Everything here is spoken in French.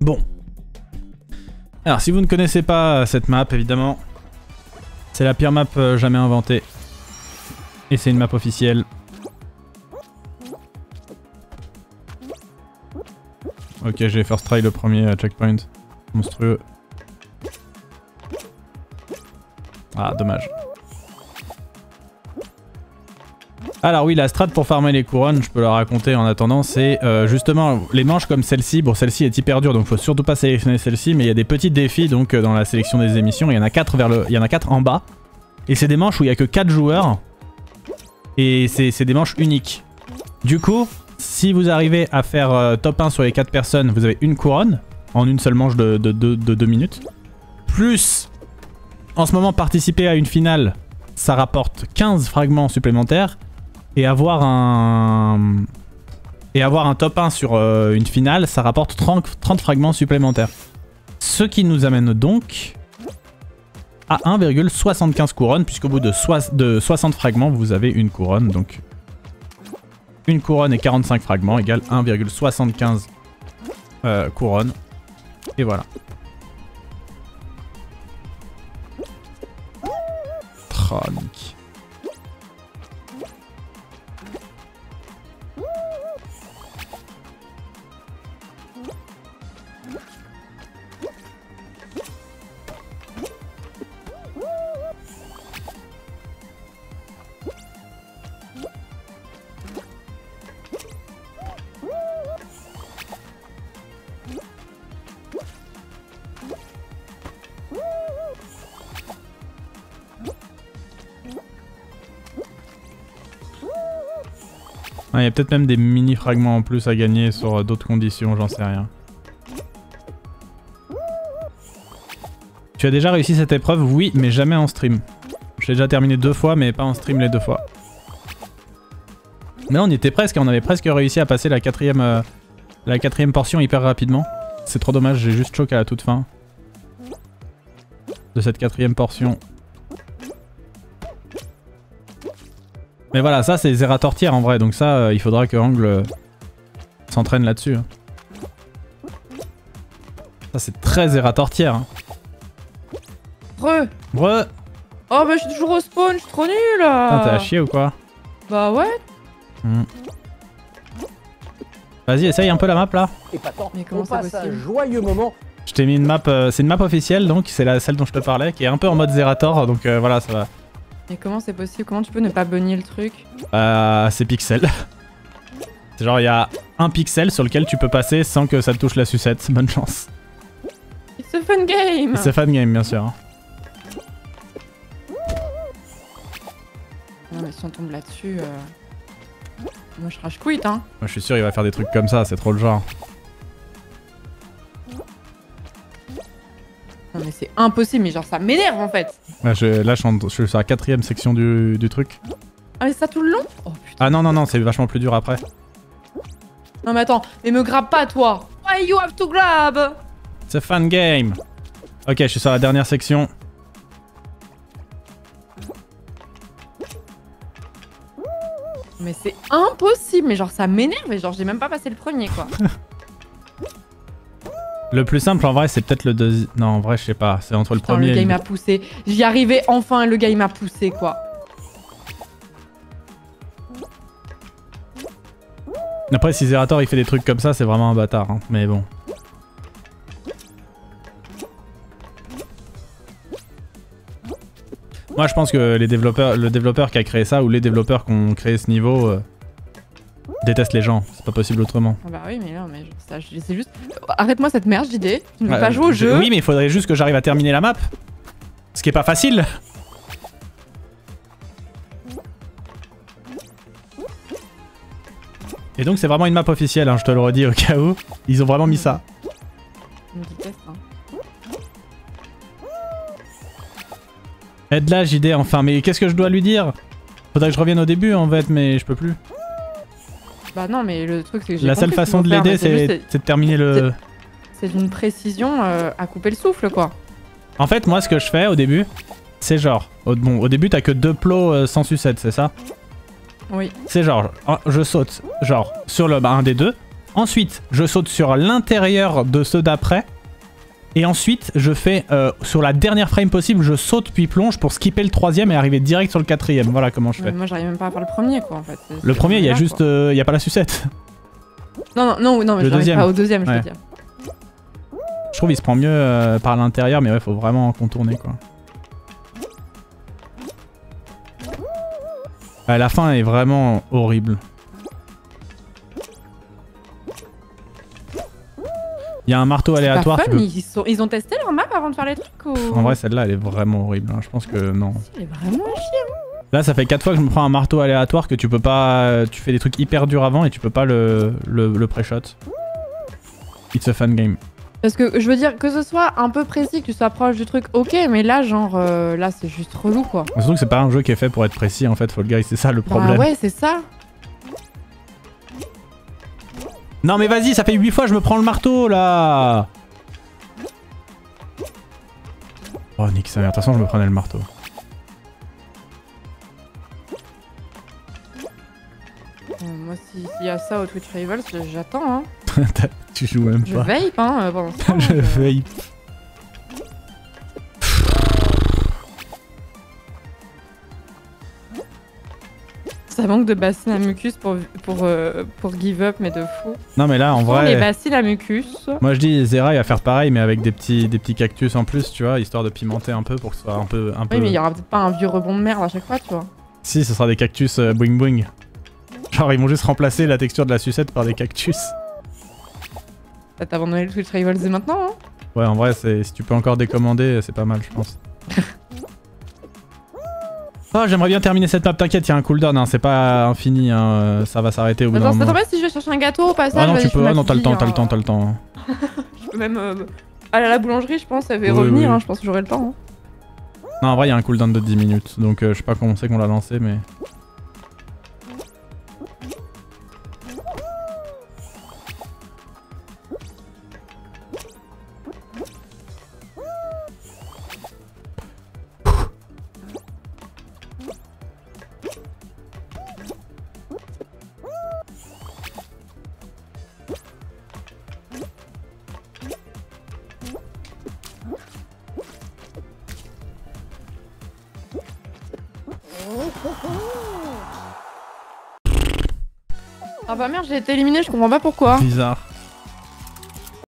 Bon. Alors, si vous ne connaissez pas cette map, évidemment, c'est la pire map jamais inventée. Et c'est une map officielle. Ok, j'ai first try le premier checkpoint. Monstrueux. Ah, dommage. Alors oui, la strat pour farmer les couronnes, je peux la raconter en attendant, c'est justement les manches comme celle-ci. Bon, celle-ci est hyper dure, donc faut surtout pas sélectionner celle-ci, mais il y a des petits défis donc dans la sélection des émissions. Il y en a 4 il y en a 4 en bas. Et c'est des manches où il y a que 4 joueurs. Et c'est des manches uniques. Du coup, si vous arrivez à faire top 1 sur les 4 personnes, vous avez une couronne en une seule manche de 2 minutes. Plus, en ce moment, participer à une finale, ça rapporte 15 fragments supplémentaires. Et avoir un top 1 sur une finale, ça rapporte 30 fragments supplémentaires. Ce qui nous amène donc à 1,75 couronnes, puisqu'au bout de 60 fragments, vous avez une couronne. Donc une couronne et 45 fragments égale 1,75 couronnes. Et voilà. Tronic. Il y a peut-être même des mini fragments en plus à gagner sur d'autres conditions, j'en sais rien. Tu as déjà réussi cette épreuve? Oui, mais jamais en stream. J'ai déjà terminé 2 fois, mais pas en stream les 2 fois. Mais on y était presque, on avait presque réussi à passer la quatrième portion hyper rapidement. C'est trop dommage, j'ai juste choqué à la toute fin de cette 4ème portion. Mais voilà, ça c'est Zerator tier en vrai, donc ça il faudra que Angle s'entraîne là-dessus. Hein. Ça c'est très Zerator tier. Hein. Re. Oh bah je suis toujours au spawn, je suis trop nul. T'es à chier ou quoi? Bah ouais. Vas-y, essaye un peu la map là. Mais comment ça passe un joyeux moment. Je t'ai mis une map, c'est une map officielle donc, c'est celle dont je te parlais, qui est un peu en mode Zerator, donc voilà, ça va. Mais comment c'est possible? Comment tu peux ne pas bunny le truc? C'est pixel. C'est genre il y a un pixel sur lequel tu peux passer sans que ça te touche la sucette. Bonne chance. It's a fun game. C'est fun game bien sûr. Non mais si on tombe là-dessus, moi je rage quit hein. Moi je suis sûr il va faire des trucs comme ça, c'est trop le genre. Non mais c'est impossible, mais genre ça m'énerve en fait. Ouais, là je suis sur la 4ème section du truc. Ah mais c'est ça tout le long? Oh putain. Ah non, c'est vachement plus dur après. Non mais attends, mais me grab pas toi. Why you have to grab? C'est fun game. Ok, je suis sur la dernière section. Mais c'est impossible, mais genre ça m'énerve et genre j'ai même pas passé le premier quoi. Le plus simple en vrai c'est peut-être le deuxième. Non en vrai je sais pas, c'est entre le Putain, premier le gars et il m'a poussé. J'y arrivais enfin, le gars il m'a poussé quoi. Après si Zerator il fait des trucs comme ça c'est vraiment un bâtard hein. Mais bon. Moi je pense que le développeur qui a créé ça ou les développeurs qui ont créé ce niveau détestent les gens, c'est pas possible autrement. Ah bah oui mais non mais genre, ça c'est juste... Arrête-moi cette merde JD, tu ne veux pas jouer au jeu. Oui mais il faudrait juste que j'arrive à terminer la map. Ce qui est pas facile. Et donc c'est vraiment une map officielle, hein, je te le redis au cas où. Ils ont vraiment mis ça. Une vitesse, hein. Aide là JD enfin, mais qu'est-ce que je dois lui dire? Faudrait que je revienne au début en fait, mais je peux plus. Bah non mais le truc c'est que j'ai La seule façon de l'aider c'est de terminer le... C'est d'une précision à couper le souffle quoi. En fait moi ce que je fais au début, c'est genre... Bon au début t'as que 2 plots sans sucette, c'est ça? Oui. C'est genre, je saute genre sur le un des deux, Ensuite, je saute sur l'intérieur de ceux d'après. Et ensuite, je fais sur la dernière frame possible, je saute puis plonge pour skipper le troisième et arriver direct sur le quatrième. Voilà comment je fais. Moi, j'arrive même pas à faire le premier, quoi, en fait. Le premier, il y a juste, il y a pas la sucette. Non, mais Le deuxième. pas au deuxième, je veux dire. Je trouve il se prend mieux par l'intérieur, mais ouais, faut vraiment contourner, quoi. La fin est vraiment horrible. Il y a un marteau aléatoire. Pas fun, ils ont testé leur map avant de faire les trucs ou... En vrai, celle-là, elle est vraiment horrible. Hein. Je pense que non. Elle est vraiment à chier. Là, ça fait 4 fois que je me prends un marteau aléatoire que tu peux pas... Tu fais des trucs hyper durs avant et tu peux pas le pré-shot. It's a fun game. Parce que je veux dire, que ce soit un peu précis, que tu sois proche du truc, ok, mais là, genre, là, c'est juste relou, quoi. Surtout que c'est pas un jeu qui est fait pour être précis, en fait, Fall Guys, c'est ça le problème. Bah ouais, c'est ça. Non mais vas-y, ça fait 8 fois que je me prends le marteau, là. Oh, nique sa mère, de toute façon, je me prenais le marteau. Moi, s'il y a ça au Twitch Rivals, j'attends, hein. Tu joues même Je pas. vape, hein, pendant ce temps. Je vape. Ça manque de bassines à mucus pour give up, mais de fou. Non mais là, en vrai... Les bassines à mucus. Moi je dis, Zera il va faire pareil, mais avec des petits cactus en plus, tu vois, histoire de pimenter un peu pour que ce soit un peu... Oui, mais il y aura peut-être pas un vieux rebond de merde à chaque fois, tu vois. Si, ce sera des cactus boing boing. Genre ils vont juste remplacer la texture de la sucette par des cactus. T'as abandonné le Twitch Rivals dès maintenant, hein. Ouais, en vrai, si tu peux encore décommander, c'est pas mal, je pense. Oh, j'aimerais bien terminer cette map, t'inquiète, il y a un cooldown, hein, c'est pas infini, hein, ça va s'arrêter au bout d'un moment. Attends, si je vais chercher un gâteau au passage. Ah non, tu peux, ah non, t'as le temps, t'as le temps, t'as le temps. Je peux même aller à la boulangerie, je pense, elle va Oui, revenir, oui. hein, je pense que j'aurai le temps. Hein. Non, en vrai, il y a un cooldown de 10 minutes, donc je sais pas comment c'est qu'on l'a lancé, mais... Ah bah merde, j'ai été éliminé, je comprends pas pourquoi. Bizarre.